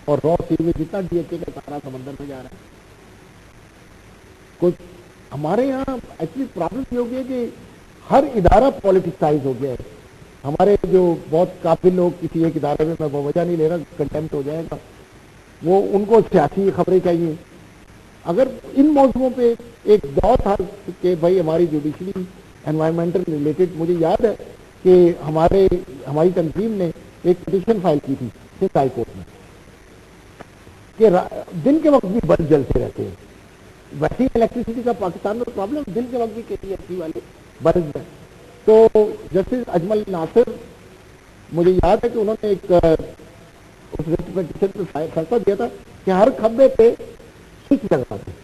اور را سیویج جتنا DHA کا سارا سمندر میں جا رہا ہے. کچھ ہمارے یہاں ایکچولی پرابلم یہ ہو گیا کہ ہر ادارہ پولیٹیسائز ہو گیا ہے. ہمارے جو بہت قابل لوگ کسی ایک ادارے میں وجہ نہیں لے رہا, کنٹمپٹ ہو جائے گا, وہ ان کو سیاسی خبریں چاہیے. اگر ان موضوعوں پہ ایک دور تھا کہ بھائی ہماری جوڈیشری انوائرمنٹل ریلیٹڈ, مجھے یاد ہے کہ ہماری تنظیم نے ایک پٹیشن فائل کی تھی سندھ ہائی کورٹ میں کہ دن کے وقت بھی بلب جلتے رہتے ہیں. ویسے الیکٹریسٹی کا پاکستان میں پرابلم, دن کے وقت بھی KPFC والے بلب ہیں. تو جسٹس اجمل ناصر, مجھے یاد ہے کہ انہوں نے ایک اس پٹیشن پہ فیصلہ دیا تھا کہ ہر کھمبے پہ سوئچ لگا دیں,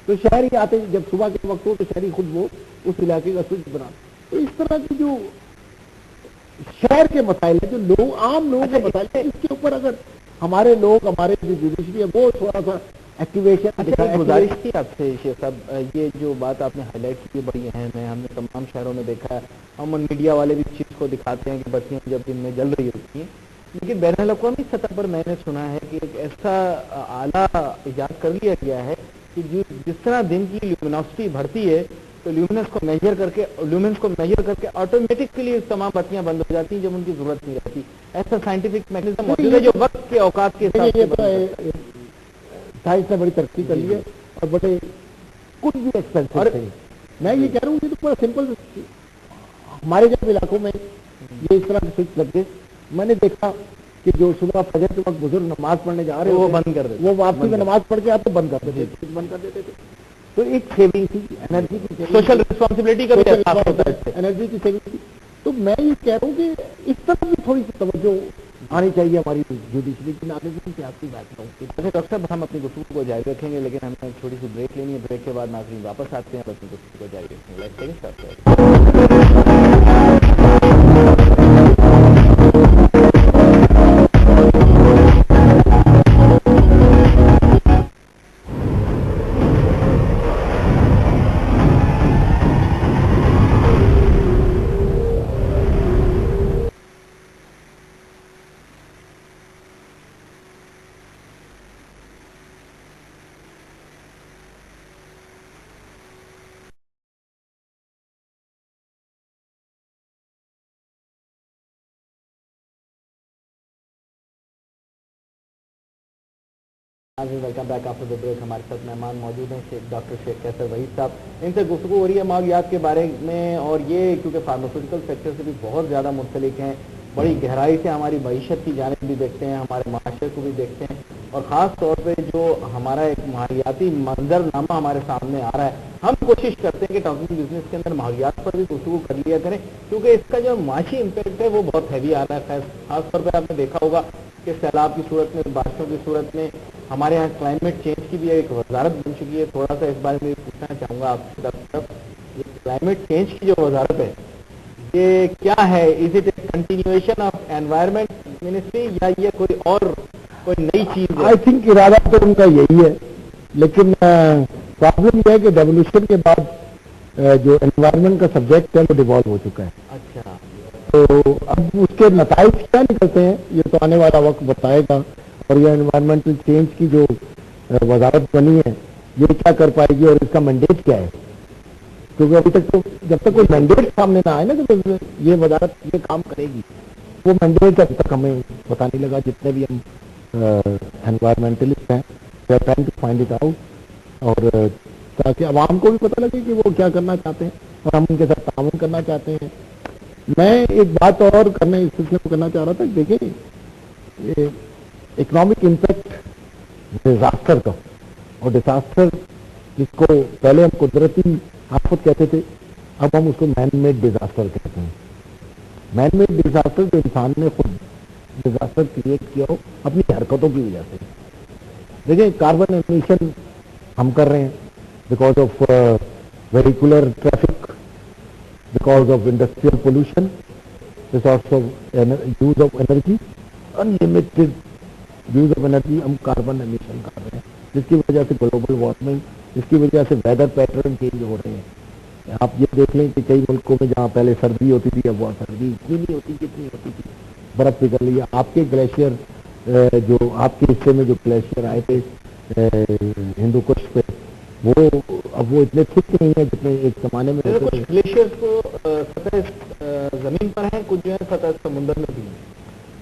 تو شہری آتے جب صبح کے وقت ہو تو شہری خود وہ اس علاقے کا سوئچ بنا. تو اس طرح کی جو شہر کے مسائل ہیں, جو عام لوگوں کے مسائل ہیں, اس کے اوپر اگر ہمارے لوگ, ہمارے جو جوڈیشری ہے وہ تھوڑا سا ایکٹیویشن. گزارش کی آپ سے شیخ صاحب, یہ جو بات آپ نے ہائی لائٹ کی بڑی اہم ہے. ہم نے تمام شہروں میں دیکھا ہے, عموماً میڈیا والے بھی اس چیز کو دکھاتے ہیں کہ بتیاں جب دن میں جل رہی ہوتی ہیں, لیکن بین الاقوامی سطح پر میں نے سنا ہے کہ ایک ایسا آلہ ایجاد کر لیا گیا ہے کہ جس طرح دن کی لیومینوسٹی بڑھتی ہے تو لیومینس کو میجر کر کے آٹومیٹکلی تمام بتیاں بند ہو جاتی ہیں جب ان کی ضرورت نہیں رہتی. ایسا سائنٹیفک میکنزم موجود ہے جو وقت کے اوقات کے حساب سے سائنس نے بڑی ترقی کر لی ہے اور بڑے کچھ بھی ایکسپینسو ہے. میں یہ کہہ رہا ہوں کہ تو سمپل, ہمارے جب علاقوں میں یہ اس طرح کے سوئچ لگ گئے, میں نے دیکھا کہ جو صبح فجر کے وقت بزرگ نماز پڑھنے جا رہے وہ بند کر دیتے, وہ واپسی میں نماز پڑھ کے آتے بند کر دیتے تھے, بند کر دیتے تھے. تو ایک سیونگ تھی, انرجی کی سوشل رسپانسبلٹی کا بھی احساس ہوتا ہے, انرجی کی سیونگ تھی. تو میں یہ کہہ رہا ہوں کہ اس طرح بھی تھوڑی سی توجہ آنی چاہیے ہماری جوڈیشری کی. آگے بھی سیاسی بات کروں. اچھا ڈاکٹر صاحب, ہم اپنی گفتگو کو جاری رکھیں گے, لیکن ہمیں چھوٹی سی بریک لینی ہے. بریک کے بعد ناظرین واپس آتے ہیں, اپنی گفتگو کو جاری رکھیں welcome back after the break. ہمارے ساتھ مہمان موجود ہیں ڈاکٹر شیخ کیسر وحید صاحب. ان سے گفتگو ہو رہی ہے ماحولیات کے بارے میں, اور یہ کیونکہ فارماسیوٹیکل سیکٹر سے بھی بہت زیادہ منسلک ہیں, بڑی گہرائی سے ہماری معیشت کی جانب بھی دیکھتے ہیں, ہمارے معاشرے کو بھی دیکھتے ہیں, اور خاص طور پہ جو ہمارا ایک ماحولیاتی منظر نامہ ہمارے سامنے آ رہا ہے, ہم کوشش کرتے ہیں کہ ٹاکنگ بزنس کے اندر ماحولیات پر بھی گفتگو کر لیا کریں, کیونکہ اس کا جو معاشی امپیکٹ ہے وہ بہت ہیوی آ رہا ہے. خاص طور پہ آپ نے دیکھا ہوگا کہ سیلاب کی صورت میں, بارشوں کی صورت میں ہمارے یہاں کلائمیٹ چینج کی بھی ایک وزارت بن چکی ہے. تھوڑا سا اس بارے میں پوچھنا چاہوں گا آپ سے ڈاکٹر صاحب, یہ کلائمیٹ چینج کی جو وزارت ہے یہ کیا ہے؟ Is it a continuation of environment ministry یا یہ کوئی نئی چیز ہے؟ آئی تھنک ارادہ تو ان کا یہی ہے, لیکن پرابلم یہ ہے کہ ڈیولوشن کے بعد جو انوائرمنٹ کا سبجیکٹ ہے وہ ڈیوالو ہو چکا ہے. اچھا, تو اب اس کے نتائج کیا نکلتے ہیں یہ تو آنے والا وقت بتائے گا. اور یہ انوائرمنٹل چینج کی جو وزارت بنی ہے یہ کیا کر پائے گی اور اس کا مینڈیٹ کیا ہے, کیونکہ ابھی تک تو جب تک کوئی مینڈیٹ سامنے نہ آئے نا کہ یہ وزارت یہ کام کرے گی, وہ مینڈیٹ ابھی تک ہمیں پتہ نہیں لگا. جتنے بھی ہم انوائرمنٹلسٹ ہیں they are trying to find it out, اور تاکہ عوام کو بھی پتہ لگے کہ وہ کیا کرنا چاہتے ہیں اور ہم ان کے ساتھ تعاون کرنا چاہتے ہیں. میں ایک بات اور اس سلسلے میں کرنا چاہ رہا تھا. دیکھیں, اکنامک امپیکٹ ڈیزاسٹر کا, اور ڈیزاسٹر جس کو پہلے ہم قدرتی آفت کہتے تھے, اب ہم اس کو مین میڈ ڈیزاسٹر کہتے ہیں. مین میڈ ڈیزاسٹر جو انسان نے خود ڈیزاسٹر کریٹ کیا ہو اپنی حرکتوں کی وجہ سے. دیکھیں, کاربن ایمیشن ہم کر رہے ہیں because of vehicular traffic, because of industrial pollution, because of use of energy, unlimited use of energy ہم کاربن ایمیشن کر رہے ہیں, جس کی وجہ سے گلوبل وارمنگ, جس کی وجہ سے ویدر پیٹرن چینج ہو رہے ہیں. آپ یہ دیکھ لیں کہ کئی ملکوں میں جہاں پہلے سردی ہوتی تھی اب وہاں سردی اتنی نہیں ہوتی جتنی ہوتی تھی, برف پگھل رہی ہے. آپ کے گلیشیئر جو آپ کے حصے میں جو گلیشیئر آئے تھے ہندو کش پہ، وہ اب وہ اتنے تھک نہیں ہیں جتنے ایک زمانے میں کچھ گلیشیئرز تو سطح زمین پر ہیں، کچھ جو ہے سطح سمندر میں بھی ہیں،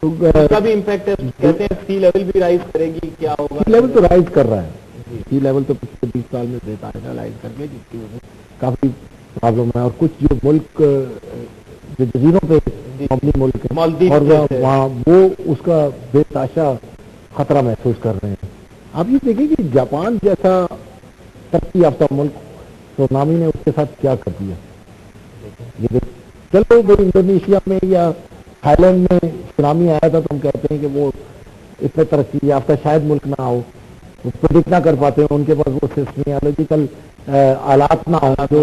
اس کا بھی امپیکٹ ہے. کہتے ہیں سی لیول بھی رائز کرے گی، کیا ہوگا؟ سی لیول تو رائز کر رہا ہے، سی لیول تو پچھلے 20 سال میں بےتاریخ رائز کر کے جس کی وجہ سے کافی پرابلم ہے. اور کچھ جو ملک جو جزیروں پہ مبنی ملک ہیں اور وہاں وہ اس کا بے تحاشا خطرہ محسوس کر رہے ہیں. آپ یہ دیکھیں کہ جاپان جیسا ترقی یافتہ ملک سونامی نے اس کے ساتھ کیا کر دیا. یہ چلو وہ انڈونیشیا میں یا تھائی لینڈ میں سونامی آیا تھا تو ہم کہتے ہیں کہ وہ اتنے ترقی یافتہ شاید ملک نہ ہو، پریڈکٹ نہ کر پاتے ہیں، ان کے پاس وہ سیسمیالوجیکل آلات نہ ہوں جو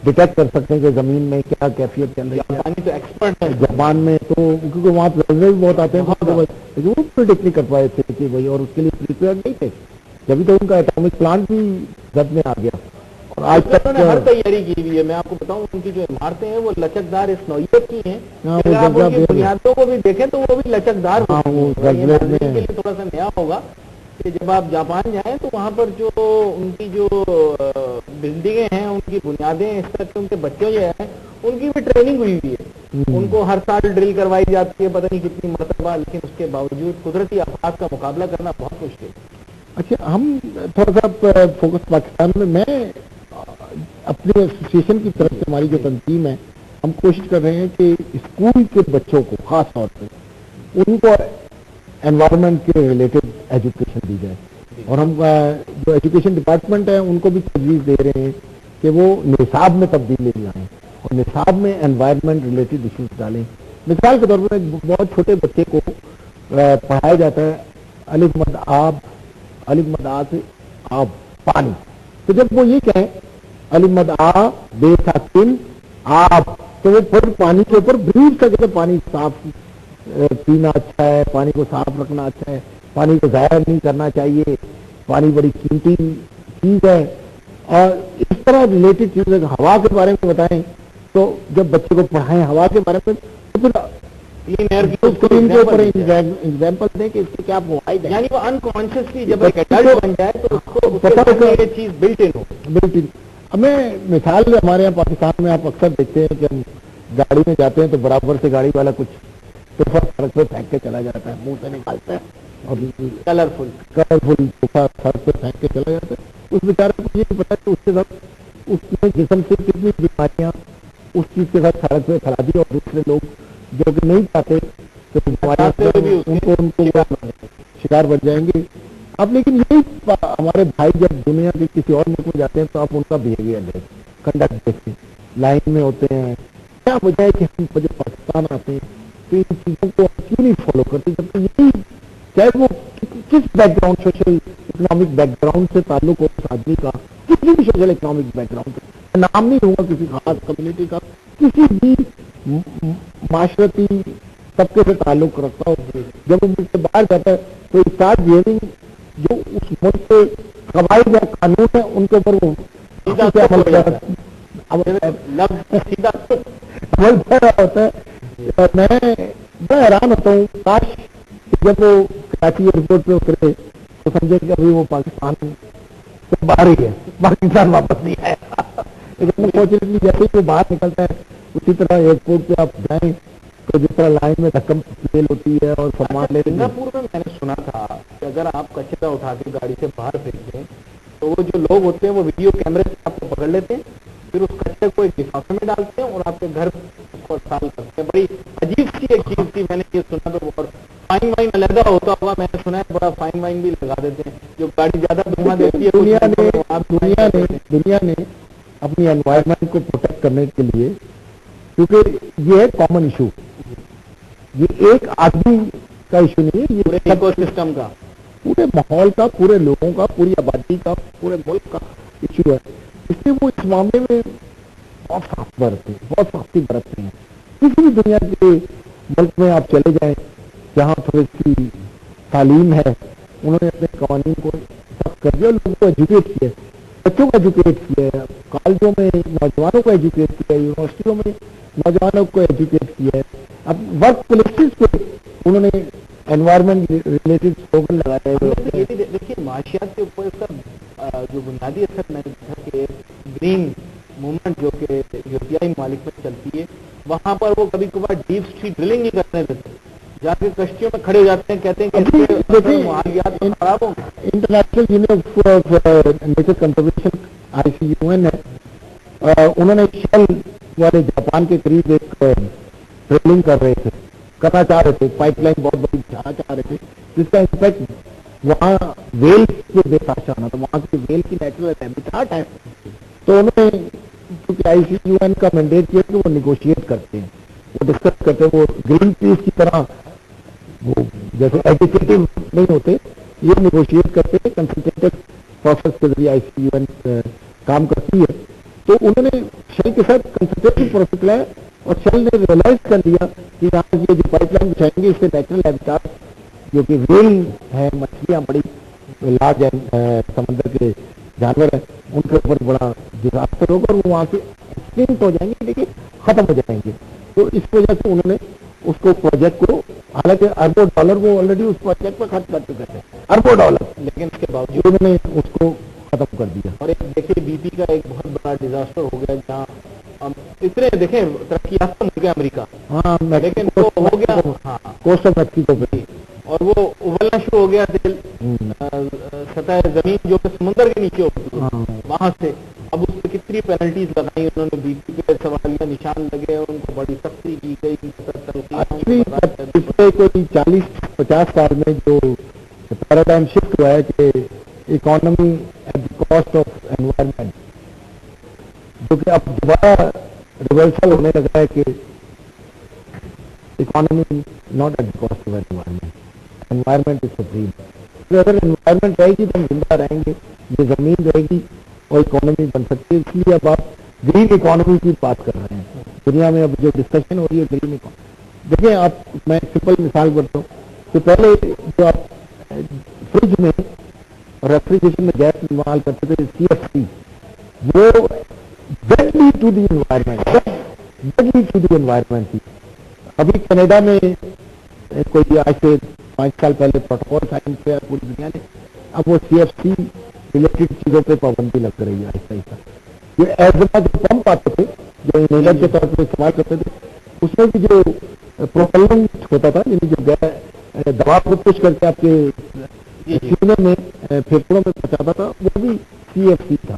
ڈیٹیکٹ کر سکتے ہیں کہ زمین میں کیا کیفیت چل رہی ہے. تو ایکسپرٹ ہے جاپان میں تو کیونکہ وہاں زلزلے بھی بہت آتے ہیں لیکن وہ پریڈکٹ نہیں کر پائے تھے کہ وہی، اور اس کے لیے پریپیئر نہیں تھے. جبھی تو ان کا ایٹامک پلانٹ بھی زد میں آ گیا اور آج تک ہر تیاری کی ہوئی ہے. میں آپ کو بتاؤں ان کی جو عمارتیں ہیں وہ لچکدار اس نوعیت کی ہیں، اگر آپ ان کی بنیادوں کو بھی دیکھیں تو وہ بھی لچکدار کے لیے تھوڑا سا نیا ہوگا کہ جب آپ جاپان جائیں تو وہاں پر جو ان کی جو بلڈنگیں ہیں ان کی بنیادیں اس طرح کے ان کے بچوں جو ہیں ان کی بھی ٹریننگ ہوئی ہوئی ہے. ان کو ہر سال ڈرل کروائی جاتی ہے پتہ نہیں کتنی مرتبہ، لیکن اس کے باوجود قدرتی آفات کا مقابلہ کرنا بہت مشکل ہے. اچھا ہم تھوڑا سا فوکس پاکستان میں اپنے ایسوسیشن کی طرف سے ہماری جو تنظیم ہے ہم کوشش کر رہے ہیں کہ اسکول کے بچوں کو خاص طور پہ ان کو انوائرمنٹ کے ریلیٹڈ ایجوکیشن دی جائے. اور ہم جو ایجوکیشن ڈپارٹمنٹ ہے ان کو بھی تجویز دے رہے ہیں کہ وہ نصاب میں تبدیلی لائیں اور نصاب میں انوائرمنٹ ریلیٹڈ ایشوز ڈالیں. مثال کے طور پر ایک بہت چھوٹے بچے کو پڑھایا جاتا ہے الف مد آب، الف مد آ سے آب پانی، تو جب وہ یہ کہیں الف مد آ بے ساکن آب تو وہ پھر پانی کے اوپر بریف کر کے پانی صاف پینا اچھا ہے، پانی کو صاف رکھنا اچھا ہے، پانی کو ضائع نہیں کرنا چاہیے، پانی بڑی قیمتی چیز ہے. اور اس طرح ریلیٹڈ چیزیں ہوا کے بارے میں بتائیں تو جب بچے کو پڑھائیں ہوا کے بارے میں تو پھر اسکرین کے اوپر ایگزامپل دیں کہ اس کے کیا فوائد ہیں، یعنی وہ انکانشیسلی جب ایک ایڈلٹ بن جائے تو اس کو پتہ ہو یہ چیز built in who. Built in. ہمیں مثال ہمارے یہاں پاکستان میں آپ اکثر دیکھتے ہیں کہ ہم گاڑی میں جاتے ہیں تو برابر سے گاڑی والا کچھ تحفہ سڑک پہ پھینک کے چلا جاتا ہے، منہ سے نکالتا ہے اور کلرفل تحفہ سڑک پہ پھینک کے چلا جاتا ہے. اس بیچارے کو یہ نہیں پتا کہ اس کے ساتھ اس نے جسم سے کتنی بیماریاں اس چیز کے ساتھ سڑک پہ پھیلا دی اور دوسرے لوگ جو کہ نہیں چاہتے کہ ان کو شکار بن جائیں گے. اب لیکن یہی ہمارے بھائی جب دنیا کے کسی اور ملک میں جاتے ہیں تو آپ ان کا بیہیویئر دیکھیں، کنڈکٹ دیکھیں، لائن میں ہوتے ہیں. کیا وجہ ہے کہ ہم جب پاکستان آتے ہیں تو ان چیزوں کو کیوں نہیں فالو کرتے، جبکہ یہی چاہے وہ کس back ground social economic back ground سے تعلق ہو اس آدمی کا، کسی بھی سوشل اکنامک بیک گراؤنڈ سے، نام نہیں ہوگا کسی خاص کمیونٹی کا، کسی بھی معاشرتی طبقے سے تعلق رکھتا ہو، جب وہ ملک سے باہر جاتا ہے تو اسٹارٹ بیہیونگ جو اس ملک کے قواعد یا قانون ہے ان کے اوپر وہ عمل کر رہا ہوتا ہے. میں بڑا حیران ہوتا ہوں کاش جب وہ کراچی ایئرپورٹ پہ اترے تو سمجھے کہ ابھی وہ پاکستان سے باہر ہی ہے، پاکستان واپس نہیں آیا. لیکن انفارچونیٹلی جیسے ہی وہ باہر نکلتا ہے اسی طرح ایئرپورٹ پہ آپ جائیں تو جس طرح لائن میں رقم فیل ہوتی ہے اور سامان لے. سنگاپور میں میں نے سنا تھا کہ اگر آپ کچرا اٹھا کے گاڑی سے باہر پھینک دیں تو وہ جو لوگ ہوتے ہیں وہ ویڈیو کیمرے سے آپ کو پکڑ لیتے ہیں، پھر اس کچرے کو ایک لفافے میں ڈالتے ہیں اور آپ کے گھر اس کو صاف کرتے ہیں. بڑی عجیب سی ایک چیز تھی، میں نے یہ سنا تو. اور فائن وائن علیحدہ ہوتا ہوا میں نے سنا ہے، بڑا فائن وائن بھی لگا دیتے ہیں جو گاڑی زیادہ دھواں دیتی ہے. دنیا نے اپنی انوائرمنٹ کو پروٹیکٹ کرنے کے لیے، کیونکہ یہ ہے کامن ایشو، یہ ایک آدمی کا ایشو نہیں ہے، یہ ایکو سسٹم کا، پورے ماحول کا، پورے لوگوں کا، پوری آبادی کا، پورے ملک کا ایشو ہے. اس لیے وہ اس معاملے میں بہت سخت برتتے ہیں، بہت سختی برتتے ہیں. کسی بھی دنیا کے ملک میں آپ چلے جائیں جہاں تھوڑی سی تعلیم ہے انہوں نے اپنے قوانین کو سخت کر دیا، لوگوں کو ایجوکیٹ کیا، بچوں کو ایجوکیٹ کیا، کالجوں میں نوجوانوں کو ایجوکیٹ کیا، یونیورسٹیوں میں نوجوانوں کو ایجوکیٹ کیا ہے. اب ورک پلیسز پہ انہوں نے انوائرمنٹ ریلیٹڈ سلوگن لگایا ہے. یہ بھی دیکھیے معاشیات کے اوپر اس کا جو بنیادی اثر میں نے دیکھا کہ گرین موومنٹ جو کہ یورپیائی ممالک میں چلتی ہے وہاں پر وہ کبھی کبھار ڈیپ اسٹری ڈرلنگ نہیں کرنے دیتے, جا کے کشتیوں میں کھڑے ہو جاتے ہیں, کہتے ہیں کہ ماحولیات خراب ہوں گے. International union of nature conservation ICUN ہے, انہوں نے شل والے جاپان کے قریب ایک ڈرلنگ کر رہے تھے, کرنا چاہ رہے تھے, پائپ لائن بہت بڑی بچھانا چاہ رہے تھے, جس کا امپیکٹ وہاں ویل کے بے تحاشا ہونا تھا, وہاں کی ویل کی نیچرل ہیبیٹیٹ ہے. تو انہوں نے کیونکہ ICUN کا مینڈیٹ کیا کہ وہ نیگوشیٹ کرتے ہیں, وہ ڈسکس کرتے ہیں, وہ گرین پیس کی طرح وہ جیسے ایجوکیٹو نہیں ہوتے, یہ نیگوشیٹ کرتے ہیں, کنسلٹیٹو پروسیس کے ذریعے ICUN کام کرتی ہے. تو انہوں نے شل کے ساتھ کنسلٹیٹو پروسیس لایا اور شل نے ریئلائز کر دیا کہ یہاں یہ جو پائپ لائن بچھائیں گے اس سے نیچرل ہیبیٹیٹ جو کہ ویل ہے, مچھلیاں بڑی لارج سمندر کے جانور ہیں, ان کے اوپر بڑا ڈیزاسٹر ہوگا اور وہ وہاں سے ایکسٹنکٹ ہو جائیں گے, لیکن ختم ہو جائیں گے. تو اس وجہ سے انہوں نے اس کو پروجیکٹ کو, حالانکہ اربوں ڈالر وہ آلریڈی اس پروجیکٹ پہ خرچ کر چکے تھے, اربوں ڈالر, لیکن اس کے باوجود انہوں نے اس کو ختم کر دیا. اور ایک دیکھیے BP کا ایک بہت بڑا ڈیزاسٹر ہو گیا جہاں اتنے دیکھیں ترقی یافتہ ملک ہے امریکہ, ہاں لیکن وہ ہو گیا ہاں کوسٹ آف میکسیکو پہ, اور وہ ابلنا شروع ہو گیا تیل سطح زمین جو کہ سمندر کے نیچے ہوتی ہے وہاں سے. اب اس پہ کتنی پینلٹیز لگائی انہوں نے, BP پہ سوالیہ نشان لگے, ان کو بڑی سختی کی گئی. پچھلے کوئی 40-50 سال میں جو پیراڈائم شفٹ ہوا ہے کہ economy at the cost of environment, جو کہ اب دوبارہ ریورسل ہونے لگا ہے کہ economy not at the cost of environment, environment is supreme. اگر انوائرمنٹ رہے گی تو ہم زندہ رہیں گے, یہ زمین رہے گی اور اکانومی بن سکتی ہے. اس لیے اب آپ گرین اکانومی کی بات کر رہے ہیں دنیا میں, اب جو ڈسکشن ہو رہی ہے گرین اکانومی. دیکھیں آپ, میں سمپل مثال بتاؤں کہ پہلے جو آپ فریج میں ریفریجریشن میں گیس استعمال کرتے تھے CFC, وہ ڈیڈلی ٹو دی انوائرمنٹ تھی. ابھی کینیڈا میں کوئی آج سے 5 سال پہلے پروٹوکول سائن کیا پوری دنیا نے, اب وہ CFC ریلیٹڈ چیزوں پہ پابندی لگ رہی ہے آہستہ آہستہ. جو ایزما جو پمپ آتے تھے جو انہیلر کے طور پر استعمال کرتے تھے, اس میں بھی جو پروپیلنٹ ہوتا تھا, یعنی جو دوا کو پش کر کے آپ کے سینے میں پھیپھڑوں میں پہنچاتا تھا, وہ بھی CFC تھا.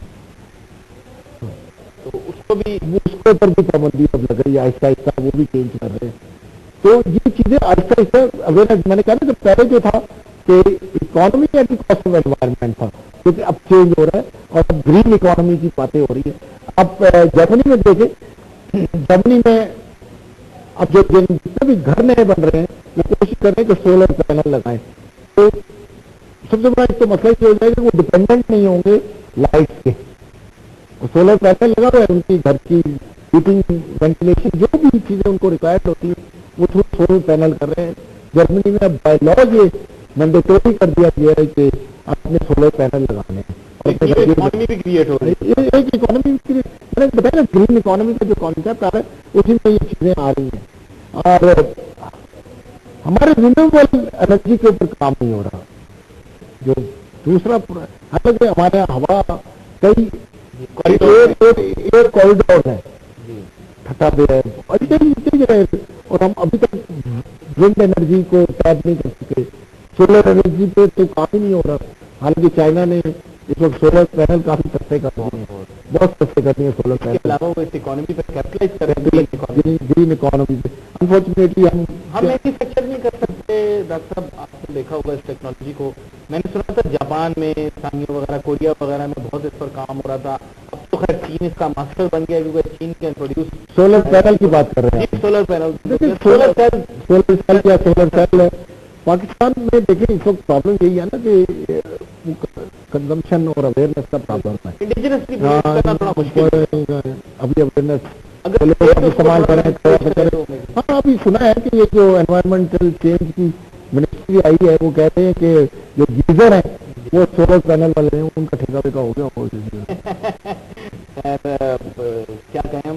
تو اس کے اوپر بھی پابندی اب لگ رہی ہے آہستہ آہستہ, وہ بھی چینج کر رہے ہیں. تو یہ چیزیں آہستہ آہستہ اویئرنیس, میں نے کہا نا کہ پہلے جو تھا کہ economy at the cost of environment تھا, کیونکہ اب چینج ہو رہا ہے اور اب گرین اکانومی کی باتیں ہو رہی ہیں. اب جرمنی میں دیکھیں, جرمنی میں اب جو جتنے بھی گھر نئے بن رہے ہیں وہ کوشش کر رہے ہیں کہ سولر پینل لگائیں. تو سب سے بڑا ایک تو مسئلہ یہ ہو جائے گا کہ وہ ڈپینڈنٹ نہیں ہوں گے لائٹ کے. سولر پینل لگا ہوا ہے, ان کی گھر کی ہیٹنگ, وینٹیلیشن, جو بھی چیزیں ان کو ریکوائرڈ ہوتی ہیں وہ تھرو سولر پینل کر رہے ہیں. جرمنی میں اب بائی لا یہ مینڈیٹوری کر دیا گیا ہے کہ آپ نے سولر پینل لگانے ہیں. اکانومی بھی کریٹ ہو رہی ہے, ایک اکانومی میں نے بتایا نا گرین اکانومی کا جو کانسیپٹ آ رہا ہے اسی میں یہ چیزیں آ رہی ہیں. اور ہمارے رینیویبل انرجی کے اوپر کام نہیں ہو رہا. جو دوسرا, حالانکہ ہمارے یہاں ہوا کئی ایئر کوریڈور ہے, ٹھٹا پہ ہے, اتنی جگہ, اور ہم ابھی تک ونڈ انرجی کو ٹیپ نہیں کر سکے. سولر انرجی پہ تو کام ہی نہیں ہو رہا, حالانکہ چائنا نے اس وقت سولر پینل کافی سستے کر دیے ہیں, بہت سستے کرتی ہیں سولر پینل. اس کے علاوہ وہ اس اکانومی پہ کیپٹلائز کریں, گرین اکانومی پہ. انفارچونیٹلی ہم مینوفیکچر نہیں کر سکتے. ڈاکٹر صاحب آپ نے دیکھا ہوگا اس ٹیکنالوجی کو, میں نے سنا تھا جاپان میں, سانگیو وغیرہ, کوریا وغیرہ میں بہت اس پر کام ہو رہا تھا. اب تو خیر چین اس کا ماسٹر بن گیا کیونکہ چین کے انٹروڈیوس سولر پینل کی بات کر رہے ہیں. سولر پینل, سولر سیل یا سولر سیل ہے پاکستان میں. دیکھیں اس وقت پرابلم یہی ہے نا کہ کنزمپشن اور اویئرنیس کا پرابلم ہے. ابھی اویئرنیس استعمال کریں. ہاں ابھی سنا ہے کہ یہ جو انوائرمنٹل چینج کی منسٹری آئی ہے وہ کہتے ہیں کہ جو گیزر ہیں وہ سولر پینل والے ہیں, ان کا ٹھیکہ ویکا ہو گیا. کیا کہیں ہم,